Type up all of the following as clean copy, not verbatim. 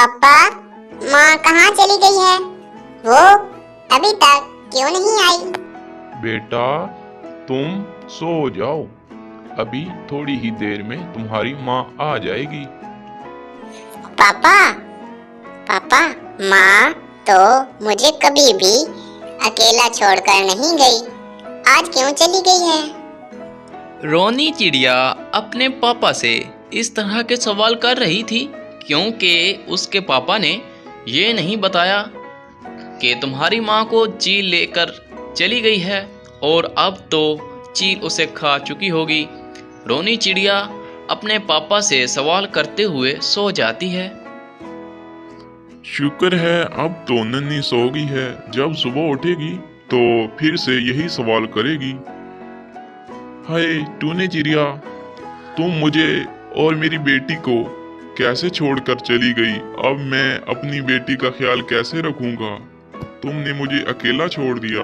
पापा, माँ कहाँ चली गई है? वो अभी तक क्यों नहीं आई? बेटा, तुम सो जाओ। अभी थोड़ी ही देर में तुम्हारी माँ आ जाएगी। पापा, पापा, माँ तो मुझे कभी भी अकेला छोड़कर नहीं गई। आज क्यों चली गई है? रोनी चिड़िया अपने पापा से इस तरह के सवाल कर रही थी क्योंकि उसके पापा ने ये नहीं बताया कि तुम्हारी माँ को चील लेकर चली गई है और अब तो चील उसे खा चुकी होगी। रोनी चिड़िया अपने पापा से सवाल करते हुए सो जाती है। शुक्र है अब तो नन्ही सो गई है। जब सुबह उठेगी तो फिर से यही सवाल करेगी। हाय टूने चिड़िया, तुम मुझे और मेरी बेटी को कैसे छोड़कर चली गई? अब मैं अपनी बेटी का ख्याल कैसे रखूंगा? तुमने मुझे अकेला छोड़ दिया।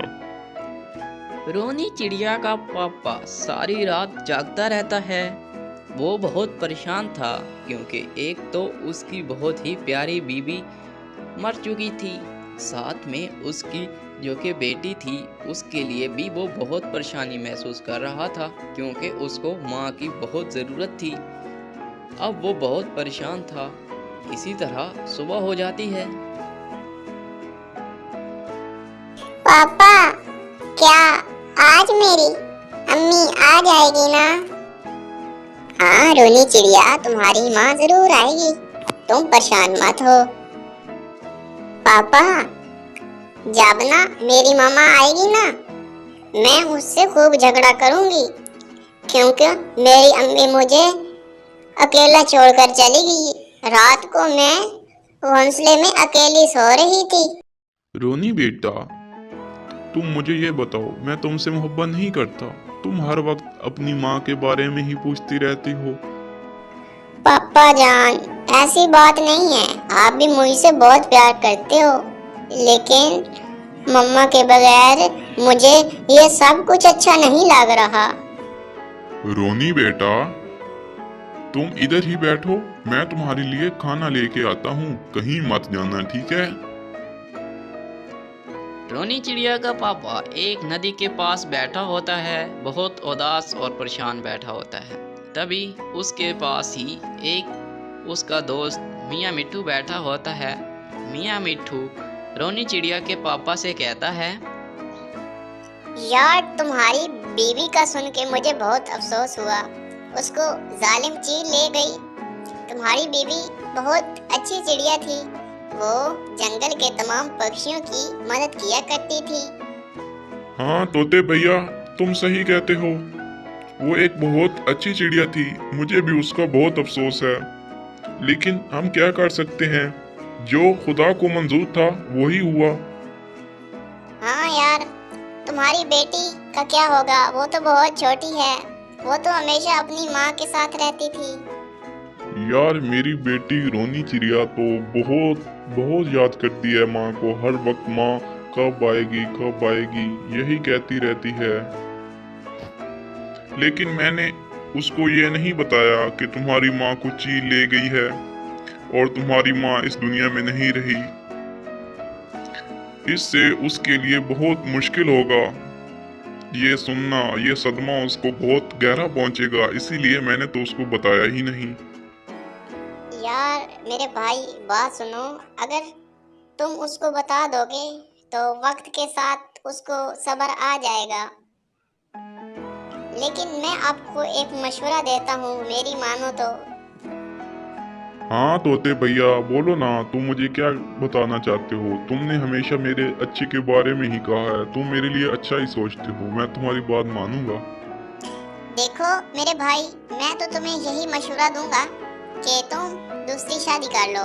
रोनी चिड़िया का पापा सारी रात जागता रहता है। वो बहुत परेशान था क्योंकि एक तो उसकी बहुत ही प्यारी बीवी मर चुकी थी, साथ में उसकी जो कि बेटी थी उसके लिए भी वो बहुत परेशानी महसूस कर रहा था क्योंकि उसको माँ की बहुत ज़रूरत थी। अब वो बहुत परेशान था। इसी तरह सुबह हो जाती है। पापा, क्या आज मेरी अम्मी आ जाएगी ना? हाँ रोनी चिड़िया, तुम्हारी माँ जरूर आएगी, तुम परेशान मत हो। पापा, जब ना मेरी मामा आएगी ना, मैं उससे खूब झगड़ा करूंगी क्योंकि मेरी अम्मी मुझे अकेला छोड़कर चली गई। रात को मैं घोंसले में अकेली सो रही थी। रोनी बेटा, तुम मुझे ये बताओ, मैं तुमसे मोहब्बत नहीं करता? तुम हर वक्त अपनी माँ के बारे में ही पूछती रहती हो। पापा जान, ऐसी बात नहीं है, आप भी मुझसे बहुत प्यार करते हो, लेकिन मम्मा के बगैर मुझे ये सब कुछ अच्छा नहीं लग रहा। रोनी बेटा, तुम इधर ही बैठो, मैं तुम्हारे लिए खाना लेके आता हूँ। कहीं मत जाना, ठीक है? रोनी चिड़िया का पापा एक नदी के पास बैठा होता है, बहुत उदास और परेशान बैठा होता है। तभी उसके पास ही एक उसका दोस्त मियाँ मिट्ठू बैठा होता है। मियाँ मिट्ठू रोनी चिड़िया के पापा से कहता है, यार तुम्हारी बीवी का सुन के मुझे बहुत अफसोस हुआ, उसको जालिम चील ले गई। तुम्हारी बीवी बहुत अच्छी चिड़िया थी, वो जंगल के तमाम पक्षियों की मदद किया करती थी। हाँ तोते भैया, तुम सही कहते हो, वो एक बहुत अच्छी चिड़िया थी। मुझे भी उसका बहुत अफसोस है, लेकिन हम क्या कर सकते हैं? जो खुदा को मंजूर था वही हुआ। हाँ यार, तुम्हारी बेटी का क्या होगा? वो तो बहुत छोटी है, वो तो हमेशा अपनी माँ के साथ रहती थी। यार मेरी बेटी रोनी चिड़िया तो बहुत बहुत याद करती है माँ को। हर वक्त माँ कब आएगी यही कहती रहती है। लेकिन मैंने उसको ये नहीं बताया कि तुम्हारी माँ को चील ले गई है और तुम्हारी माँ इस दुनिया में नहीं रही। इससे उसके लिए बहुत मुश्किल होगा ये सुनना, ये सदमा उसको बहुत गहरा पहुंचेगा, इसीलिए मैंने तो उसको बताया ही नहीं। यार मेरे भाई, बात सुनो, अगर तुम उसको बता दोगे तो वक्त के साथ उसको सब्र आ जाएगा। लेकिन मैं आपको एक मशवरा देता हूँ, मेरी मानो तो। हाँ तोते भैया, बोलो ना, तुम मुझे क्या बताना चाहते हो? तुमने हमेशा मेरे अच्छे के बारे में ही कहा है, तुम मेरे लिए अच्छा ही सोचते हो, मैं तुम्हारी बात मानूंगा। देखो मेरे भाई, मैं तो तुम्हें यही मशवरा दूंगा कि तुम दूसरी शादी कर लो।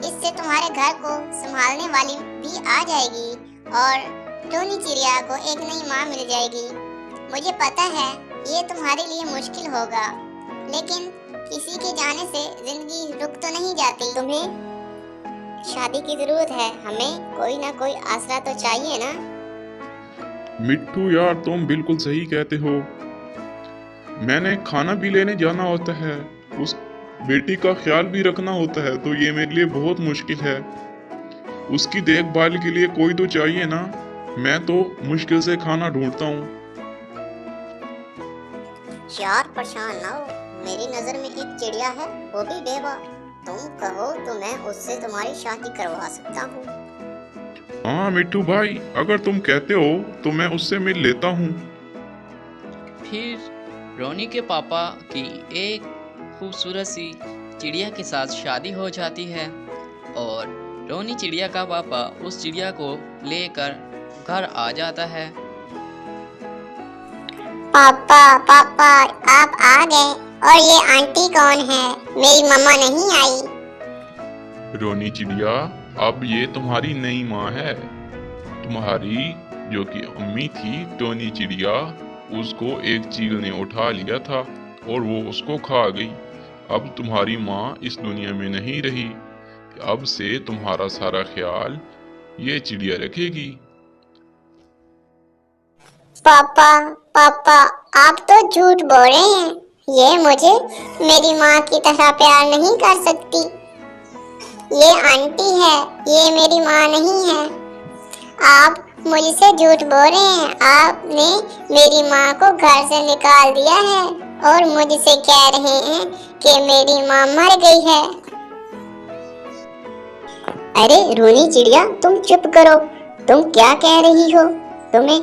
इससे तुम्हारे घर को संभालने वाली भी आ जाएगी और टोनी चिड़िया को एक नई माँ मिल जाएगी। मुझे पता है ये तुम्हारे लिए मुश्किल होगा, लेकिन किसी के जाने से जिंदगी रुक तो नहीं जाती। तुम्हें शादी की जरूरत है, हमें कोई ना कोई आसरा तो चाहिए ना। मिट्ठू यार, तुम बिल्कुल सही कहते हो। मैंने खाना भी लेने जाना होता है, बेटी का ख्याल भी रखना होता है, तो ये मेरे लिए बहुत मुश्किल है। उसकी देखभाल के लिए कोई तो चाहिए ना। मैं तो मुश्किल से खाना ढूंढता हूँ। यार परेशान ना हो, मेरी नजर में एक चिड़िया है, वो भी बेवा। तुम कहो तो मैं उससे तुम्हारी शादी करवा सकता हूँ। हाँ मिट्टू भाई, अगर तुम कहते हो तो मैं उससे मिल लेता हूँ। फिर रोनी के पापा की एक खूबसूरत सी चिड़िया के साथ शादी हो जाती है और रोनी चिड़िया का पापा उस चिड़िया को लेकर घर आ जाता है। पापा पापा, आप आ गए। और ये आंटी कौन है? मेरी मम्मा नहीं आई। रोनी चिड़िया, अब ये तुम्हारी नई माँ है। तुम्हारी जो कि अम्मी थी टोनी चिड़िया, उसको एक चील ने उठा लिया था और वो उसको खा गई। अब तुम्हारी माँ इस दुनिया में नहीं रही। अब से तुम्हारा सारा ख्याल ये चिड़िया रखेगी। पापा पापा, आप तो झूठ बोल रहे हैं। ये मुझे मेरी माँ की तरह प्यार नहीं कर सकती। ये आंटी है, ये मेरी माँ नहीं है। आप मुझसे झूठ बोल रहे हैं। आपने मेरी माँ को घर से निकाल दिया है और मुझसे कह रहे हैं कि मेरी माँ मर गई है। अरे रोनी चिड़िया, तुम चुप करो। तुम क्या कह रही हो? तुम्हें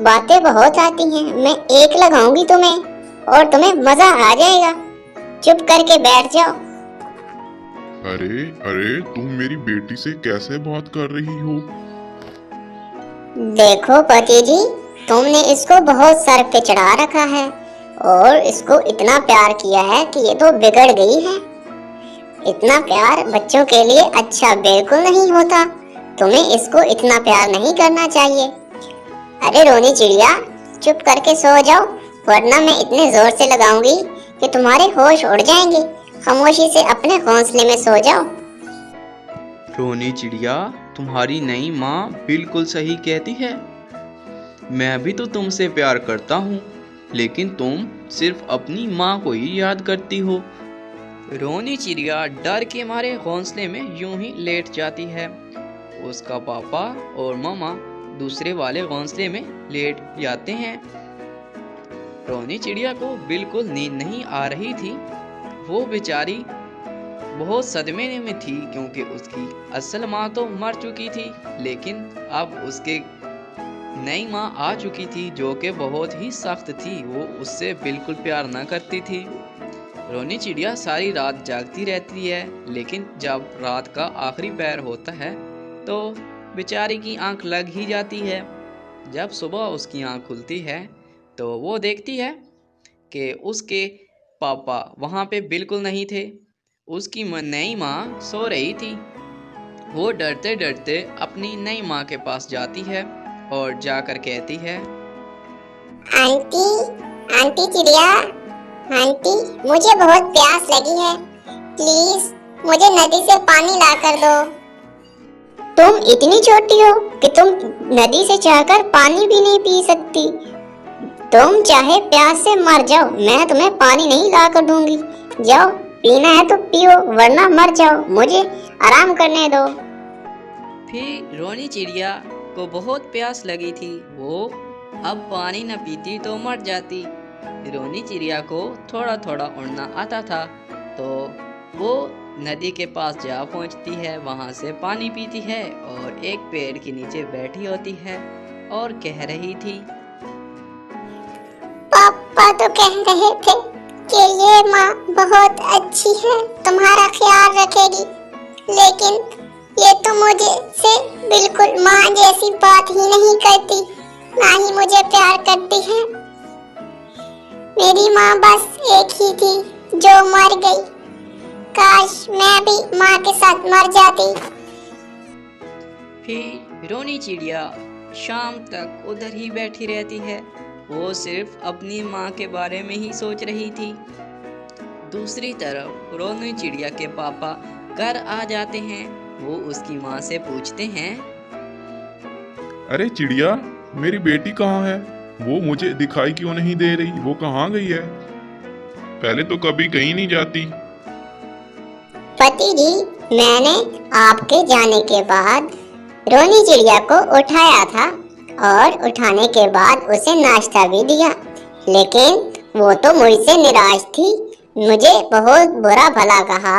बातें बहुत आती हैं। मैं एक लगाऊंगी तुम्हें और तुम्हें मजा आ जाएगा। चुप करके बैठ जाओ। अरे अरे, तुम मेरी बेटी से कैसे बात कर रही हो? देखो पति जी, तुमने इसको बहुत सर पे चढ़ा रखा है और इसको इतना प्यार किया है कि ये तो बिगड़ गई है। इतना प्यार बच्चों के लिए अच्छा बिल्कुल नहीं होता। तुम्हें इसको इतना प्यार नहीं करना चाहिए। अरे रोनी चिड़िया, चुप करके सो जाओ, वरना मैं इतने जोर से लगाऊंगी कि तुम्हारे होश उड़ जाएंगे। खामोशी से अपने घोंसले में सो जाओ। रोनी चिड़िया, तुम्हारी नई माँ बिल्कुल सही कहती है। मैं भी तो तुमसे प्यार करता हूँ, लेकिन तुम सिर्फ अपनी माँ को ही याद करती हो। रोनी चिड़िया डर के मारे घोंसले में यूं ही लेट जाती है। उसका पापा और मामा दूसरे वाले घोंसले में लेट जाते हैं। रोनी चिड़िया को बिल्कुल नींद नहीं आ रही थी। वो बेचारी बहुत सदमे में थी क्योंकि उसकी असल माँ तो मर चुकी थी, लेकिन अब उसके नई माँ आ चुकी थी जो कि बहुत ही सख्त थी। वो उससे बिल्कुल प्यार न करती थी। रोनी चिड़िया सारी रात जागती रहती है, लेकिन जब रात का आखिरी पहर होता है तो बेचारी की आंख लग ही जाती है। जब सुबह उसकी आंख खुलती है तो वो देखती है कि उसके पापा वहाँ पे बिल्कुल नहीं थे। उसकी नई माँ सो रही थी। वो डरते डरते अपनी नई माँ के पास जाती है और जाकर कहती है, आंटी, आंटी चिड़िया, आंटी, मुझे बहुत प्यास लगी है। प्लीज मुझे नदी से पानी ला कर दो। तुम इतनी छोटी हो कि तुम नदी से चाहकर पानी भी नहीं पी सकती। तुम चाहे प्यास से मर जाओ, मैं तुम्हें पानी नहीं ला कर दूंगी। जाओ, पीना है तो पियो, वरना मर जाओ। मुझे आराम करने दो। फिर रोनी चिड़िया को बहुत प्यास लगी थी। वो अब पानी न पीती तो मर जाती। रोनी चिड़िया को थोड़ा थोड़ा उड़ना आता था, तो वो नदी के पास जा पहुंचती है, वहां से पानी पीती है और एक पेड़ के नीचे बैठी होती है और कह रही थी, पापा तो कह रहे थे कि ये माँ बहुत अच्छी है, तुम्हारा ख्याल रखेगी, लेकिन ये तो मुझे से बिल्कुल माँ जैसी बात ही नहीं करती, ना ही मुझे प्यार करती है। मेरी माँ बस एक ही थी जो मर गई। काश मैं भी माँ के साथ मर जाती। फिर रोनी चिड़िया शाम तक उधर ही बैठी रहती है। वो सिर्फ अपनी माँ के बारे में ही सोच रही थी। दूसरी तरफ रोनी चिड़िया के पापा घर आ जाते हैं। वो उसकी माँ से पूछते हैं, अरे चिड़िया, मेरी बेटी कहाँ है? वो मुझे दिखाई क्यों नहीं दे रही? वो कहाँ गई है? पहले तो कभी कहीं नहीं जाती। पति जी, मैंने आपके जाने के बाद रोनी चिड़िया को उठाया था और उठाने के बाद उसे नाश्ता भी दिया, लेकिन वो तो मुझसे निराश थी। मुझे बहुत बुरा भला कहा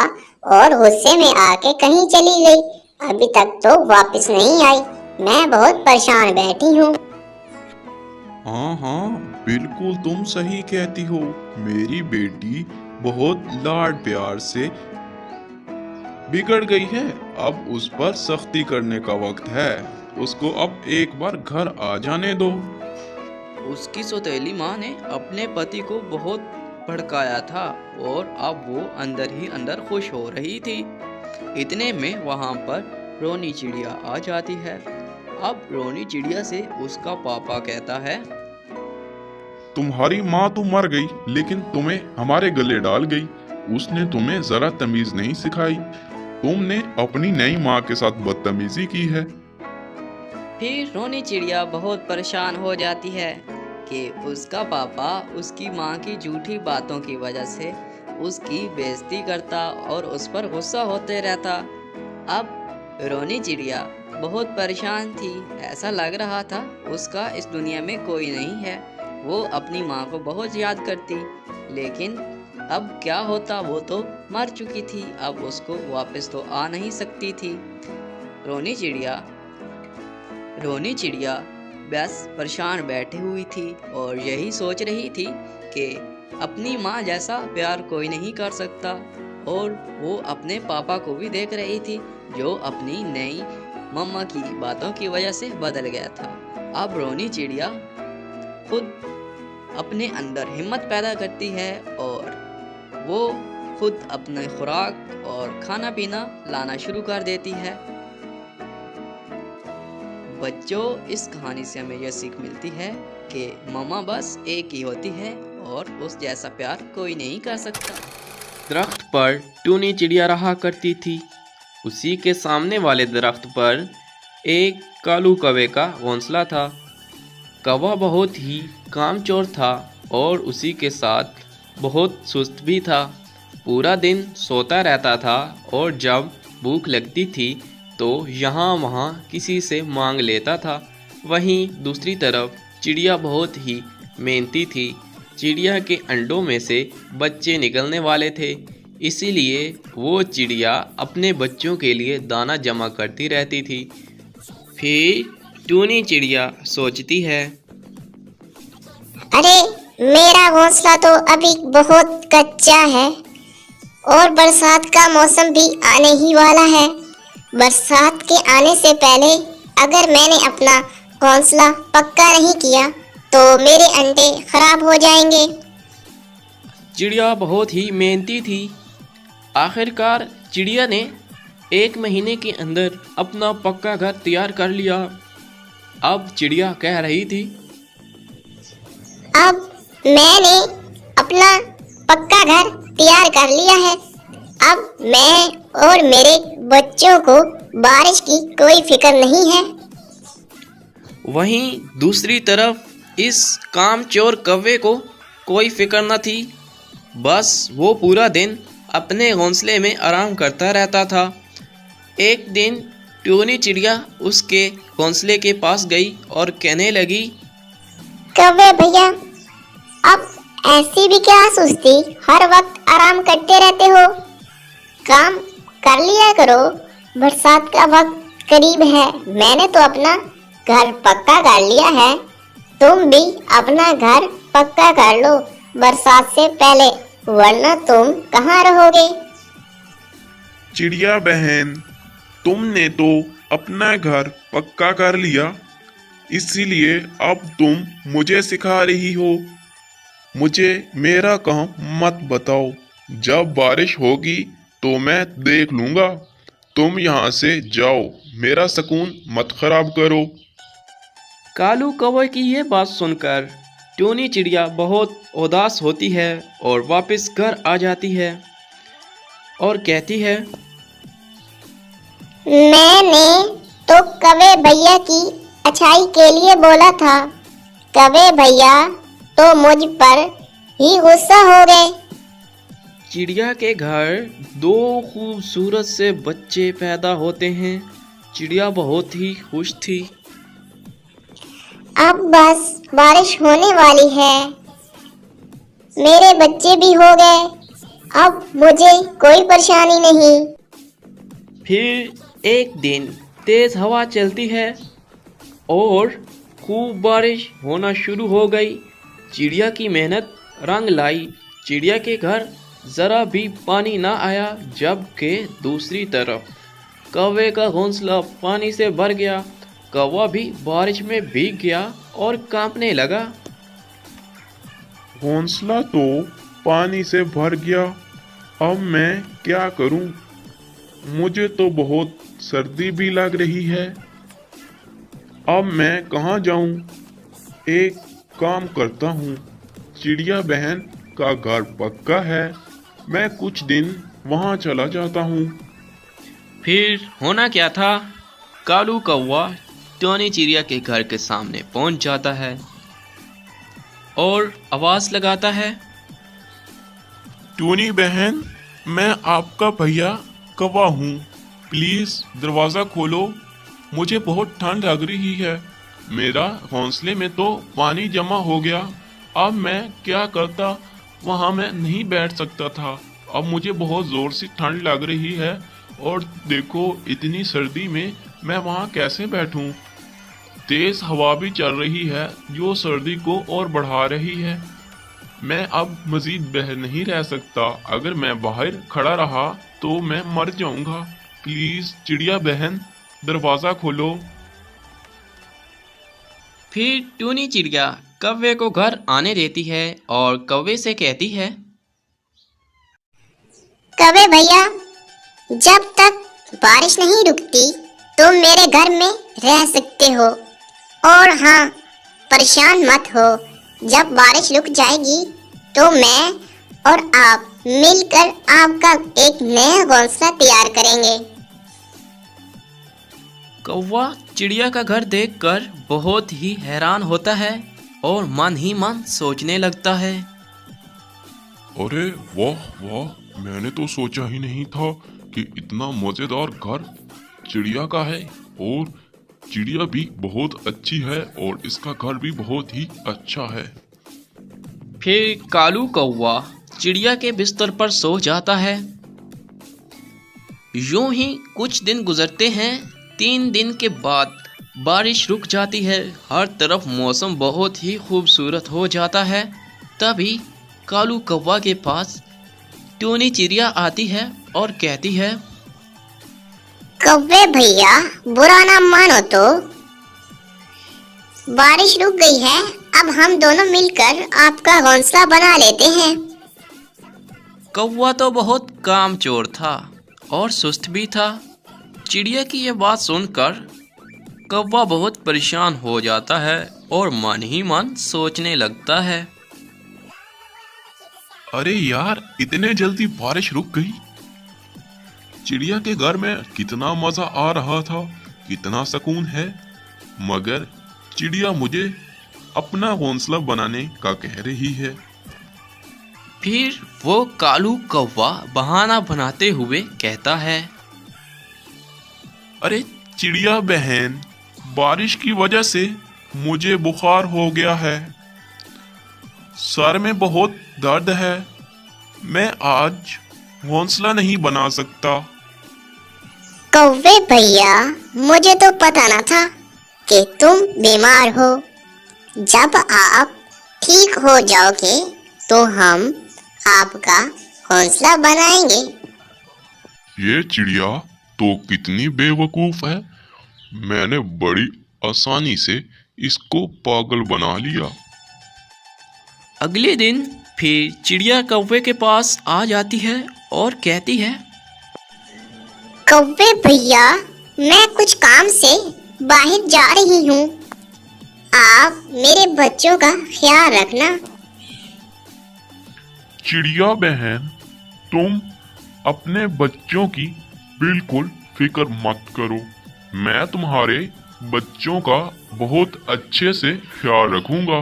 और गुस्से में आके कहीं चली गई। अभी तक तो वापस नहीं आई। मैं बहुत परेशान बैठी हूँ। हाँ हाँ, बिल्कुल तुम सही कहती हो। मेरी बेटी बहुत लाड प्यार से बिगड़ गई है। अब उस पर सख्ती करने का वक्त है। उसको अब एक बार घर आ जाने दो। उसकी सौतेली माँ ने अपने पति को बहुत भड़काया था और अब वो अंदर ही अंदर खुश हो रही थी। इतने में वहाँ पर रोनी चिड़िया आ जाती है। अब रोनी चिड़िया से उसका पापा कहता है, तुम्हारी माँ तो मर गई, लेकिन तुम्हें हमारे गले डाल गई। उसने तुम्हें जरा तमीज नहीं सिखाई। तुमने अपनी नई माँ के साथ बदतमीजी की है। फिर रोनी चिड़िया बहुत परेशान हो जाती है कि उसका पापा उसकी माँ की झूठी बातों की वजह से उसकी बेइज्जती करता और उस पर गुस्सा होते रहता। अब रोनी चिड़िया बहुत परेशान थी। ऐसा लग रहा था उसका इस दुनिया में कोई नहीं है। वो अपनी माँ को बहुत याद करती, लेकिन अब क्या होता, वो तो मर चुकी थी। अब उसको वापस तो आ नहीं सकती थी। रोनी चिड़िया बस परेशान बैठी हुई थी और यही सोच रही थी कि अपनी माँ जैसा प्यार कोई नहीं कर सकता। और वो अपने पापा को भी देख रही थी, जो अपनी नई मम्मा की बातों की वजह से बदल गया था। अब रोनी चिड़िया खुद अपने अंदर हिम्मत पैदा करती है और वो खुद अपने खुराक और खाना पीना लाना शुरू कर देती है। बच्चों, इस कहानी से हमें यह सीख मिलती है कि मम्मा बस एक ही होती है और उस जैसा प्यार कोई नहीं कर सकता। दरख्त पर टूनी चिड़िया रहा करती थी। उसी के सामने वाले दरख्त पर एक कालू कौवे का घोंसला था। कौवा बहुत ही कामचोर था और उसी के साथ बहुत सुस्त भी था। पूरा दिन सोता रहता था और जब भूख लगती थी तो यहाँ वहाँ किसी से मांग लेता था। वहीं दूसरी तरफ चिड़िया बहुत ही मेहनती थी। चिड़िया के अंडों में से बच्चे निकलने वाले थे, इसीलिए वो चिड़िया अपने बच्चों के लिए दाना जमा करती रहती थी। फिर टूनी चिड़िया सोचती है, अरे, मेरा घोंसला तो अभी बहुत कच्चा है और बरसात का मौसम भी आने ही वाला है। बरसात के आने से पहले अगर मैंने अपना घोंसला पक्का नहीं किया तो मेरे अंडे खराब हो जाएंगे। चिड़िया बहुत ही मेहनती थी। आखिरकार चिड़िया ने 1 महीने के अंदर अपना पक्का घर तैयार कर लिया। अब चिड़िया कह रही थी, अब मैंने अपना पक्का घर तैयार कर लिया है। अब मैं और मेरे बच्चों को बारिश की कोई फिक्र नहीं है। वहीं दूसरी तरफ इस कामचोर कौवे को कोई फिक्र न थी। बस वो पूरा दिन अपने घोंसले में आराम करता रहता था। एक दिन टूनी चिड़िया उसके घोंसले के पास गई और कहने लगी, कौवे भैया, अब ऐसी भी क्या सुस्ती, हर वक्त आराम करते रहते हो। काम कर लिया करो, बरसात का वक्त करीब है। मैंने तो अपना घर पक्का कर लिया है, तुम भी अपना घर पक्का कर लो बरसात से पहले, वरना तुम कहाँ रहोगे। चिड़िया बहन, तुमने तो अपना घर पक्का कर लिया, इसीलिए अब तुम मुझे सिखा रही हो। मुझे मेरा काम मत बताओ। जब बारिश होगी तो मैं देख लूंगा। तुम यहाँ से जाओ, मेरा सुकून मत खराब करो। कालू कौवे की ये बात सुनकर टूनी चिड़िया बहुत उदास होती है और वापस घर आ जाती है और कहती है, मैंने तो कौवे भैया की अच्छाई के लिए बोला था। कौवे भैया तो मुझ पर ही गुस्सा हो गए। चिड़िया के घर दो खूबसूरत से बच्चे पैदा होते हैं। चिड़िया बहुत ही खुश थी। अब बस बारिश होने वाली है, मेरे बच्चे भी हो गए, अब मुझे कोई परेशानी नहीं। फिर एक दिन तेज हवा चलती है और खूब बारिश होना शुरू हो गई। चिड़िया की मेहनत रंग लाई। चिड़िया के घर जरा भी पानी ना आया, जबकि दूसरी तरफ कौवे का घोंसला पानी से भर गया। कौवा भी बारिश में भीग गया और कांपने लगा। घोंसला तो पानी से भर गया, अब मैं क्या करूं? मुझे तो बहुत सर्दी भी लग रही है। अब मैं कहाँ जाऊं? एक काम करता हूँ, चिड़िया बहन का घर पक्का है, मैं कुछ दिन वहाँ चला जाता हूँ। फिर होना क्या था, कालू कौवा टोनी चिड़िया के घर के सामने पहुंच जाता है और आवाज लगाता है, टूनी बहन, मैं आपका भैया कौवा हूँ, प्लीज दरवाजा खोलो, मुझे बहुत ठंड लग रही है। मेरा घोंसले में तो पानी जमा हो गया, अब मैं क्या करता? वहाँ मैं नहीं बैठ सकता था, अब मुझे बहुत जोर से ठंड लग रही है और देखो इतनी सर्दी में मैं वहाँ कैसे बैठूं? तेज हवा भी चल रही है जो सर्दी को और बढ़ा रही है। मैं अब मजीद बह नहीं रह सकता, अगर मैं बाहर खड़ा रहा तो मैं मर जाऊंगा। प्लीज चिड़िया बहन दरवाजा खोलो। फिर टूनी चिड़िया कौवे को घर आने देती है और कौवे से कहती है, कौवे भैया, जब तक बारिश नहीं रुकती तुम मेरे घर में रह सकते हो, और हाँ, परेशान मत हो, जब बारिश रुक जाएगी तो मैं और आप मिलकर आपका एक नया घोंसला तैयार करेंगे। कौवा चिड़िया का घर देखकर बहुत ही हैरान होता है और मन ही मन सोचने लगता है, अरे वाह वाह, मैंने तो सोचा ही नहीं था कि इतना मजेदार घर चिड़िया का है, और चिड़िया भी बहुत अच्छी है और इसका घर भी बहुत ही अच्छा है। फिर कालू कौवा चिड़िया के बिस्तर पर सो जाता है। यूं ही कुछ दिन गुजरते हैं। 3 दिन के बाद बारिश रुक जाती है, हर तरफ मौसम बहुत ही खूबसूरत हो जाता है। तभी कालू कौवा के पास टूनी चिड़िया आती है और कहती है, कौवे भैया, बुरा ना मानो तो बारिश रुक गई है, अब हम दोनों मिलकर आपका घोंसला बना लेते हैं। कौवा तो बहुत कामचोर था और सुस्त भी था। चिड़िया की यह बात सुनकर कौवा बहुत परेशान हो जाता है और मन ही मन सोचने लगता है, अरे यार, इतने जल्दी बारिश रुक गई। चिड़िया के घर में कितना मजा आ रहा था, कितना सुकून है, मगर चिड़िया मुझे अपना घोंसला बनाने का कह रही है। फिर वो कालू कौवा बहाना बनाते हुए कहता है, अरे चिड़िया बहन, बारिश की वजह से मुझे बुखार हो गया है, सर में बहुत दर्द है, मैं आज घोंसला नहीं बना सकता। कौवे भैया, मुझे तो पता ना था कि तुम बीमार हो, जब आप ठीक हो जाओगे तो हम आपका घोंसला बनाएंगे। ये चिड़िया तो कितनी बेवकूफ है, मैंने बड़ी आसानी से इसको पागल बना लिया। अगले दिन फिर चिड़िया कौवे के पास आ जाती है और कहती है, कौवे भैया, मैं कुछ काम से बाहर जा रही हूँ, आप मेरे बच्चों का ख्याल रखना। चिड़िया बहन, तुम अपने बच्चों की बिल्कुल फिक्र मत करो, मैं तुम्हारे बच्चों का बहुत अच्छे से ख्याल रखूंगा।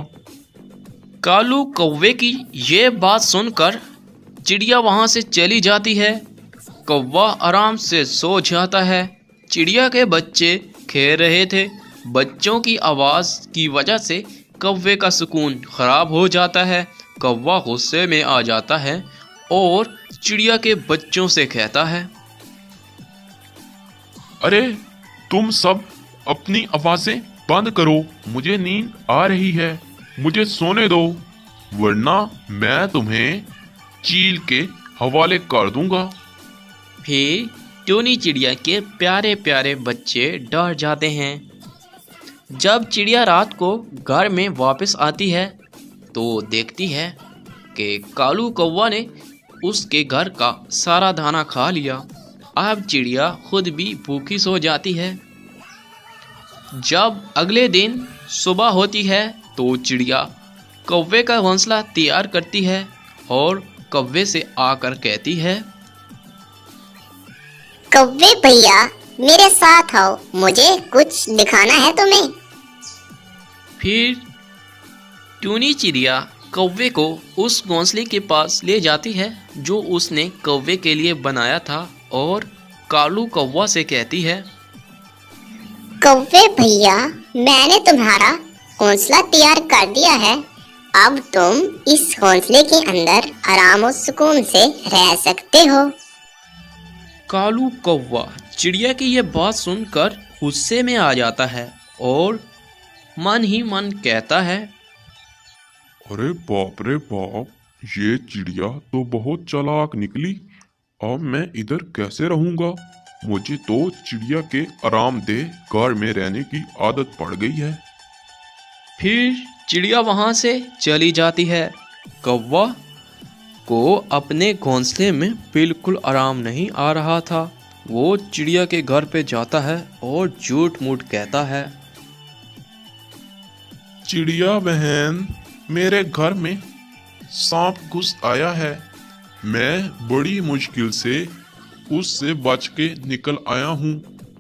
कालू कौवे की ये बात सुनकर चिड़िया वहाँ से चली जाती है। कौवा आराम से सो जाता है। चिड़िया के बच्चे खेल रहे थे। बच्चों की आवाज़ की वजह से कौवे का सुकून खराब हो जाता है। कौवा गुस्से में आ जाता है और चिड़िया के बच्चों से कहता है, अरे तुम सब अपनी आवाजें बंद करो, मुझे नींद आ रही है, मुझे सोने दो, वरना मैं तुम्हें चील के हवाले कर दूंगा। फिर टूनी चिड़िया के प्यारे प्यारे बच्चे डर जाते हैं। जब चिड़िया रात को घर में वापस आती है तो देखती है कि कालू कौवा ने उसके घर का सारा दाना खा लिया। अब चिड़िया खुद भी भूखी सो जाती है। जब अगले दिन सुबह होती है तो चिड़िया कौवे का घोंसला तैयार करती है और कौवे से आकर कहती है, कौवे भैया मेरे साथ आओ, मुझे कुछ दिखाना है तुम्हें। फिर टूनी चिड़िया कौवे को उस घोंसले के पास ले जाती है जो उसने कौवे के लिए बनाया था और कालू कौवा से कहती है, कौवे भैया मैंने तुम्हारा घोंसला तैयार कर दिया है। अब तुम इस घोंसले के अंदर आराम और सुकून से रह सकते हो। कालू कौवा चिड़िया की यह बात सुनकर गुस्से में आ जाता है और मन ही मन कहता है, अरे बाप रे बाप, ये चिड़िया तो बहुत चालाक निकली। अब मैं इधर कैसे रहूंगा? मुझे तो चिड़िया के आरामदेह घर में रहने की आदत पड़ गई है। फिर चिड़िया वहाँ से चली जाती है। कौवा को अपने घोंसले में बिल्कुल आराम नहीं आ रहा था। वो चिड़िया के घर पे जाता है और झूठ मूठ कहता है, चिड़िया बहन, मेरे घर में सांप घुस आया है। मैं बड़ी मुश्किल से उससे बच के निकल आया हूँ।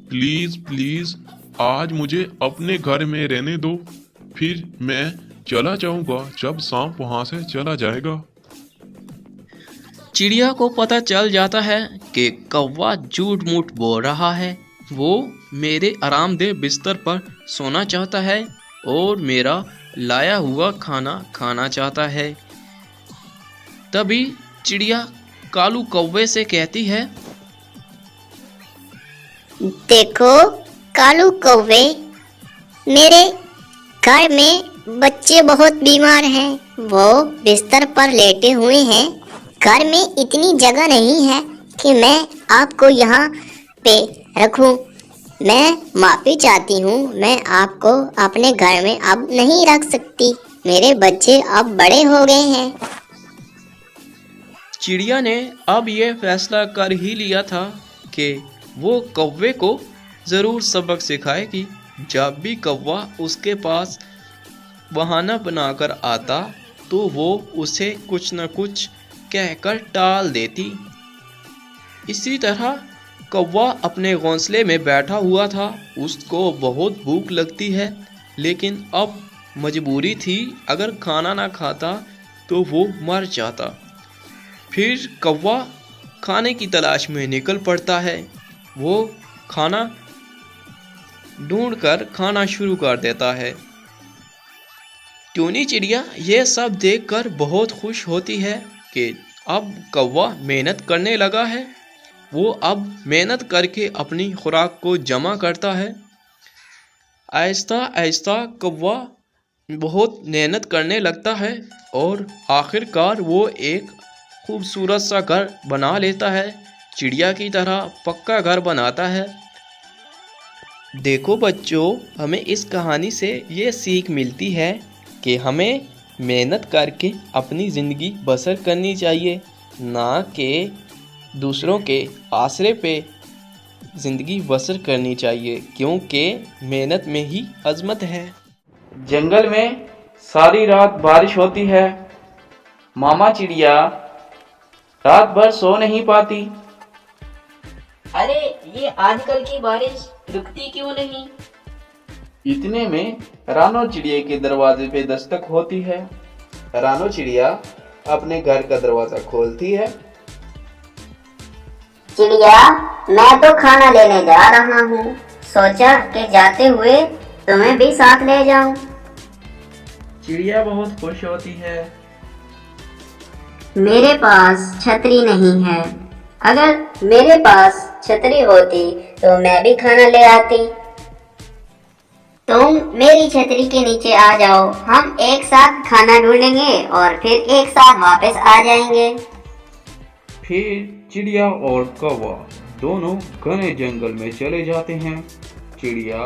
प्लीज प्लीज आज मुझे अपने घर में रहने दो, फिर मैं चला जाऊंगा जब सांप वहां से चला जाएगा। चिड़िया को पता चल जाता है कि कौवा झूठ मूठ बोल रहा है। वो मेरे आरामदेह बिस्तर पर सोना चाहता है और मेरा लाया हुआ खाना खाना चाहता है। तभी चिड़िया कालू कौवे से कहती है, देखो कालू कौवे, मेरे घर में बच्चे बहुत बीमार हैं। वो बिस्तर पर लेटे हुए हैं। घर में इतनी जगह नहीं है कि मैं आपको यहाँ पे रखूं। मैं माफी चाहती हूँ, मैं आपको अपने घर में अब नहीं रख सकती। मेरे बच्चे अब बड़े हो गए हैं। चिड़िया ने अब ये फैसला कर ही लिया था कि वो कौवे को ज़रूर सबक सिखाएगी। जब भी कौवा उसके पास बहाना बनाकर आता तो वो उसे कुछ न कुछ कहकर टाल देती। इसी तरह कौवा अपने घोंसले में बैठा हुआ था। उसको बहुत भूख लगती है, लेकिन अब मजबूरी थी। अगर खाना ना खाता तो वो मर जाता। फिर कौवा खाने की तलाश में निकल पड़ता है। वो खाना ढूंढकर खाना शुरू कर देता है। टूनी चिड़िया ये सब देखकर बहुत खुश होती है कि अब कौवा मेहनत करने लगा है। वो अब मेहनत करके अपनी खुराक को जमा करता है। आहिस्ता आहिस्ता कौवा बहुत मेहनत करने लगता है और आखिरकार वो एक खूबसूरत सा घर बना लेता है। चिड़िया की तरह पक्का घर बनाता है। देखो बच्चों, हमें इस कहानी से ये सीख मिलती है कि हमें मेहनत करके अपनी ज़िंदगी बसर करनी चाहिए, ना कि दूसरों के आसरे पे ज़िंदगी बसर करनी चाहिए, क्योंकि मेहनत में ही अज़मत है। जंगल में सारी रात बारिश होती है। मामा चिड़िया रात भर सो नहीं पाती। अरे ये आजकल की बारिश रुकती क्यों नहीं? इतने में रानो चिड़िया के दरवाजे पे दस्तक होती है। रानो चिड़िया अपने घर का दरवाजा खोलती है। चिड़िया, मैं तो खाना लेने जा रहा हूँ, सोचा कि जाते हुए तुम्हें भी साथ ले जाऊं। चिड़िया बहुत खुश होती है। मेरे पास छतरी नहीं है, अगर मेरे पास छतरी होती तो मैं भी खाना ले आती। तुम मेरी छतरी के नीचे आ जाओ, हम एक साथ खाना ढूंढेंगे और फिर एक साथ वापस आ जाएंगे। फिर चिड़िया और कौवा दोनों घने जंगल में चले जाते हैं। चिड़िया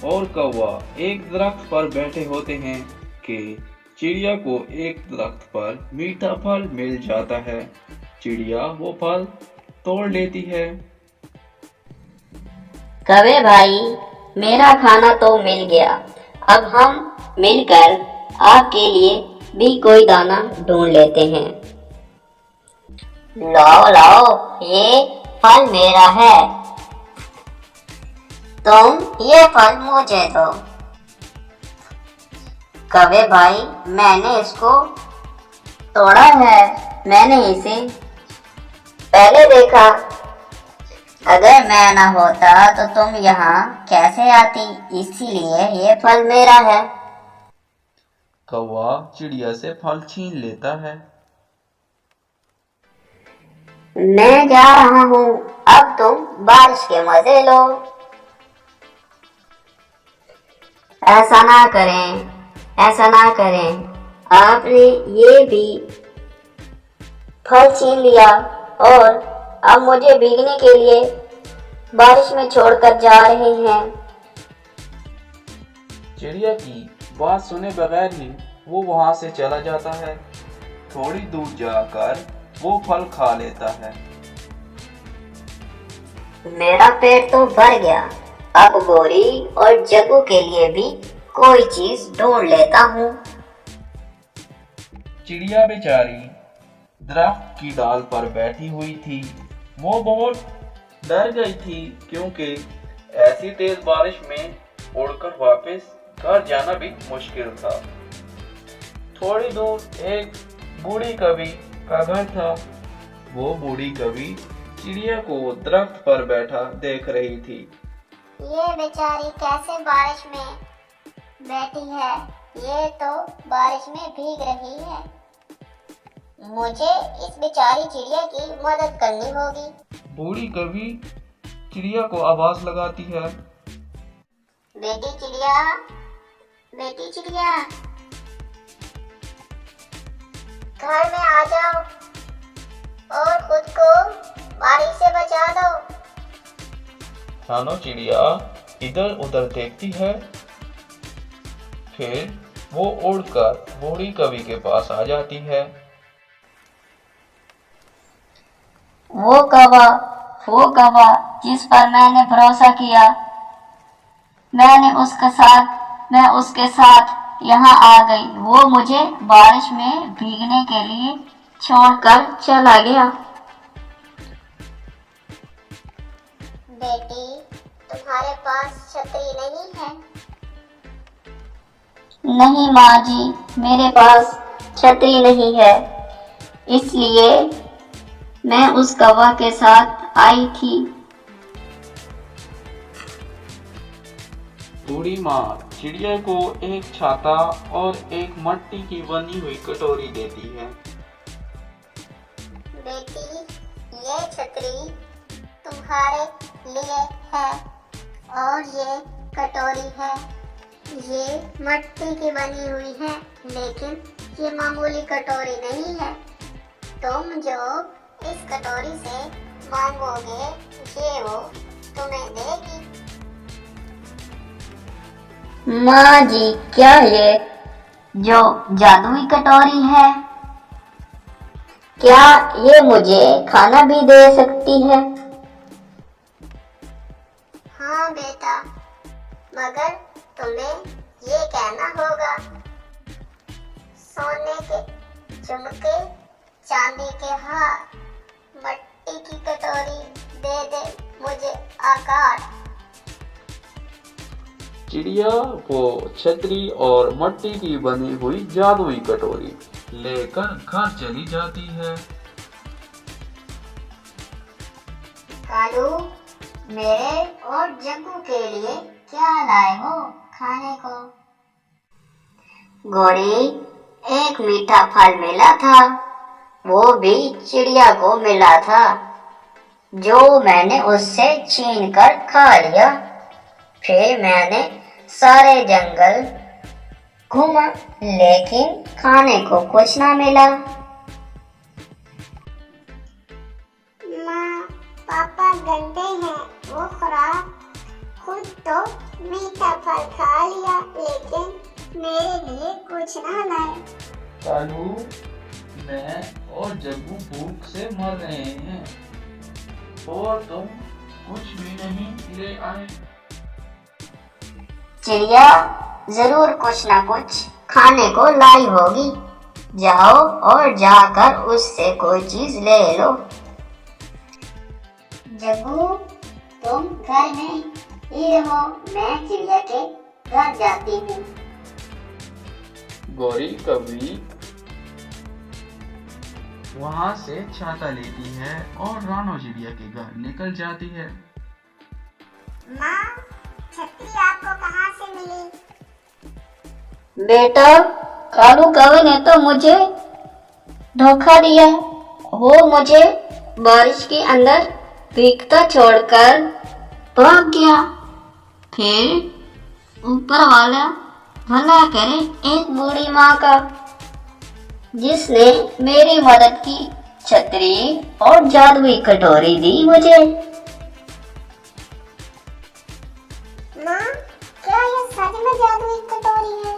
और कौवा एक दरख्त पर बैठे होते हैं कि चिड़िया को एक दरख्त पर मीठा फल मिल जाता है। चिड़िया वो फल तोड़ लेती है। कौवे भाई, मेरा खाना तो मिल गया, अब हम मिलकर आपके लिए भी कोई दाना ढूंढ लेते हैं। लाओ लाओ, ये फल मेरा है, तुम ये फल मुझे दो। कौवे भाई, मैंने इसको तोड़ा है, मैंने इसे पहले देखा, अगर मैं ना होता तो तुम यहाँ कैसे आती, इसीलिए ये फल मेरा है। कौवा चिड़िया से फल छीन लेता है। मैं जा रहा हूँ, अब तुम बारिश के मजे लो। ऐसा ना करें, ऐसा ना करें, आपने ये भी फल छीन लिया और अब मुझे भीगने के लिए बारिश में छोड़कर जा रहे हैं। चिड़िया की बात सुने बगैर ही वो वहां से चला जाता है। थोड़ी दूर जाकर वो फल खा लेता है। मेरा पेट तो भर गया, अब गोरी और जग्गू के लिए भी कोई चीज ढूंढ लेता हूँ। चिड़िया बेचारी दरख्त की डाल पर बैठी हुई थी। वो बहुत डर गई थी क्योंकि ऐसी तेज बारिश में उड़कर वापस घर जाना भी मुश्किल था। थोड़ी दूर एक बूढ़ी कवि का घर था। वो बूढ़ी कवि चिड़िया को दरख्त पर बैठा देख रही थी। ये बेचारी कैसे बारिश में बैठी है, ये तो बारिश में भीग रही है। मुझे इस बेचारी चिड़िया की मदद करनी होगी। बूढ़ी कवि चिड़िया को आवाज लगाती है। बेटी चिड़िया, बेटी चिड़िया, घर में आ जाओ और खुद को बारिश से बचा दो। रानो चिड़िया इधर उधर देखती है, फिर वो उड़कर बूढ़ी कवि के पास आ जाती है। वो कौवा जिस पर मैंने भरोसा किया, मैं उसके साथ यहाँ आ गई। वो मुझे बारिश में भीगने के लिए छोड़कर चला गया। बेटी, तुम्हारे पास छतरी नहीं है? नहीं माँ जी, मेरे पास छतरी नहीं है, इसलिए मैं उस कौवा के साथ आई थी। बूढ़ी माँ चिड़िया को एक छाता और एक मिट्टी की बनी हुई कटोरी देती है। बेटी, ये छतरी तुम्हारे लिए है और ये कटोरी है। ये मिट्टी की बनी हुई है, लेकिन ये मामूली कटोरी नहीं है। तुम जो इस कटोरी से मांगोगे, ये वो तुम्हें देगी। माँ जी, क्या ये जो जादुई कटोरी है, क्या ये मुझे खाना भी दे सकती है? हाँ बेटा, मगर तुम्हें ये कहना होगा, सोने के झुमके, चांदी के हार, मिट्टी की कटोरी दे दे मुझे आकार। चिड़िया वो छतरी और मिट्टी की बनी हुई जादुई कटोरी लेकर घर चली जाती है। कालू, मेरे और जग्गू के लिए क्या लाए हो खाने को? गौरी, एक मीठा फल मिला था, वो भी चिड़िया को मिला था, जो मैंने उससे छीन कर खा लिया। फिर मैंने सारे जंगल घूमा, लेकिन खाने को कुछ ना मिला। माँ, पापा गंदे हैं, वो खराब। खुद तो मीठा फल खा लिया, लेकिन मेरे लिए कुछ ना लाए। कालू, मैं और जग्गू भूख से मर रहे हैं और तुम कुछ भी नहीं ले आए। चिड़िया जरूर कुछ ना कुछ खाने को लाई होगी। जाओ और जाकर उससे कोई चीज ले लो। जग्गू, तुम घर में ही रहो, मैं चिड़िया के घर जाती हूँ। गौरी कभी वहाँ से छाता लेती है और रानो चिड़िया के घर निकल जाती है। माँ, छतरी आपको कहाँ से मिली? बेटा, कालू कौवे ने तो मुझे धोखा दिया। वो मुझे बारिश के अंदर भीगता छोड़कर भाग गया। फिर ऊपर वाला भला करे एक बूढ़ी माँ का, जिसने मेरी मदद की, छतरी और जादुई कटोरी दी मुझे। माँ, क्या ये सच में जादुई कटोरी है?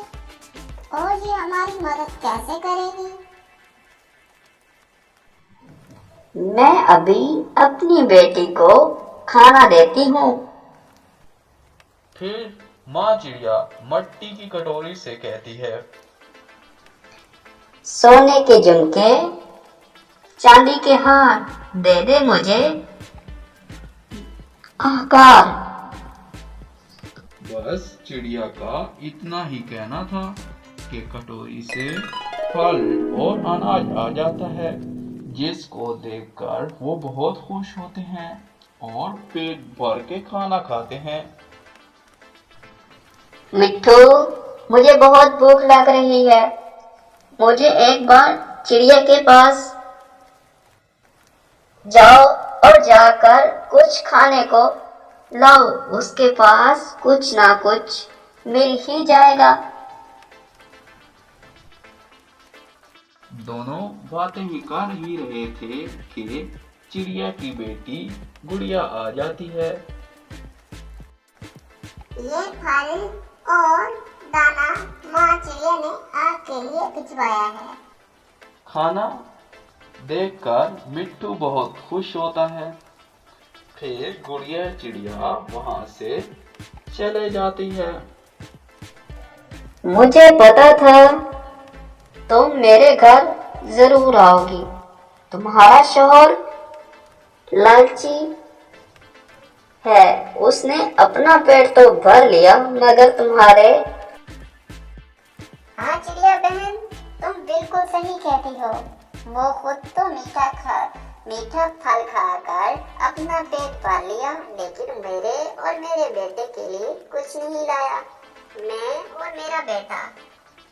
और ये हमारी मदद कैसे करेगी? मैं अभी अपनी बेटी को खाना देती हूँ। फिर माँ चिड़िया मट्टी की कटोरी से कहती है, सोने के झुमके, चांदी के हार दे दे मुझे आकार। बस चिड़िया का इतना ही कहना था कि कटोरी से फल और अनाज आ जाता है, जिसको देखकर वो बहुत खुश होते हैं और पेट भर के खाना खाते हैं। मिट्ठू, मुझे बहुत भूख लग रही है। मुझे एक बार चिड़िया के पास जाओ और जाकर कुछ खाने को लाओ, उसके पास कुछ ना कुछ मिल ही जाएगा। दोनों बातें ही कर ही रहे थे कि चिड़िया की बेटी गुड़िया आ जाती है। ये फल और दाना माँ चिड़िया ने आपके लिए भिजवाया है। खाना देखकर मिट्टू बहुत खुश होता है। फिर गुड़िया चिड़िया वहां से चले जाती है। मुझे पता था तुम मेरे घर जरूर आओगी। तुम्हारा शौहर लालची है, उसने अपना पेट तो भर लिया, मगर तुम्हारे। हाँ चिड़िया बहन, तुम बिल्कुल सही कहती हो। वो खुद तो मीठा फल खाकर अपना पेट भर लिया, लेकिन मेरे और मेरे बेटे के लिए कुछ नहीं लाया। मैं और मेरा बेटा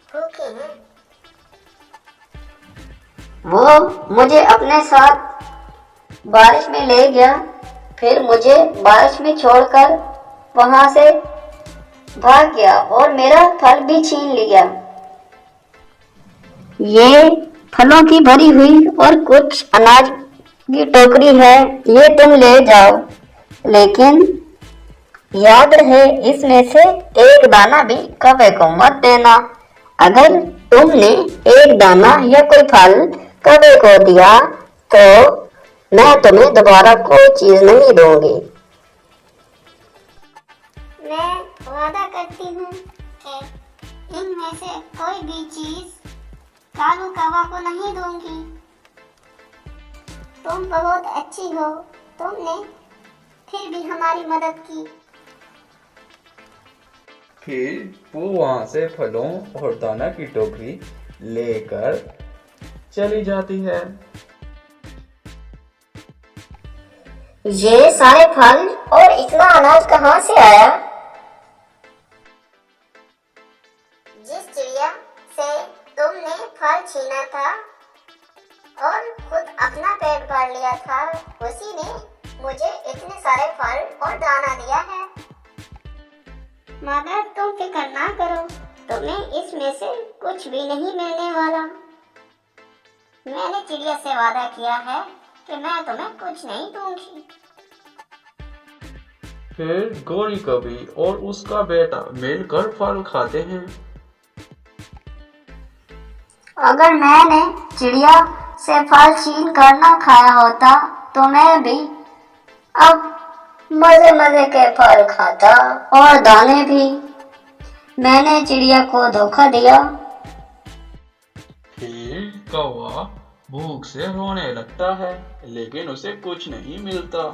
भूखे हैं। वो मुझे अपने साथ बारिश में ले गया, फिर मुझे बारिश में छोड़कर वहां से भाग गया और मेरा फल भी छीन लिया। ये फलों की भरी हुई और कुछ अनाज की टोकरी है, ये तुम ले जाओ, लेकिन याद रहे इसमें से एक दाना भी कौवे को मत देना। अगर तुमने एक दाना या कोई फल कौवे को दिया तो मैं तुम्हें दोबारा कोई चीज नहीं दूंगी। मैं वादा करती हूँ कि इनमें से कोई भी चीज कालू कौवा को नहीं दूंगी। तुम बहुत अच्छी हो, तुमने फिर भी हमारी मदद की। फिर वो वहां से फलों और दाना की टोकरी लेकर चली जाती है। ये सारे फल और इतना अनाज कहाँ से आया? जिस चिड़िया से तुमने फल छीना था और खुद अपना पेट भर लिया था, उसी ने मुझे इतने सारे फल और दाना दिया है। मगर तुम फिक्र ना करो, तुम्हें इसमें से कुछ भी नहीं मिलने वाला। मैंने चिड़िया से वादा किया है कि मैं तुम्हें कुछ नहीं दूंगी। फिर गोरी कवि और उसका बेटा मिलकर फल खाते हैं। अगर मैंने चिड़िया से फल छीन कर ना खाया होता तो मैं भी अब मजे मजे के फल खाता और दाने भी। मैंने चिड़िया को धोखा दिया। फिर कौवा भूख से रोने लगता है, लेकिन उसे कुछ नहीं मिलता।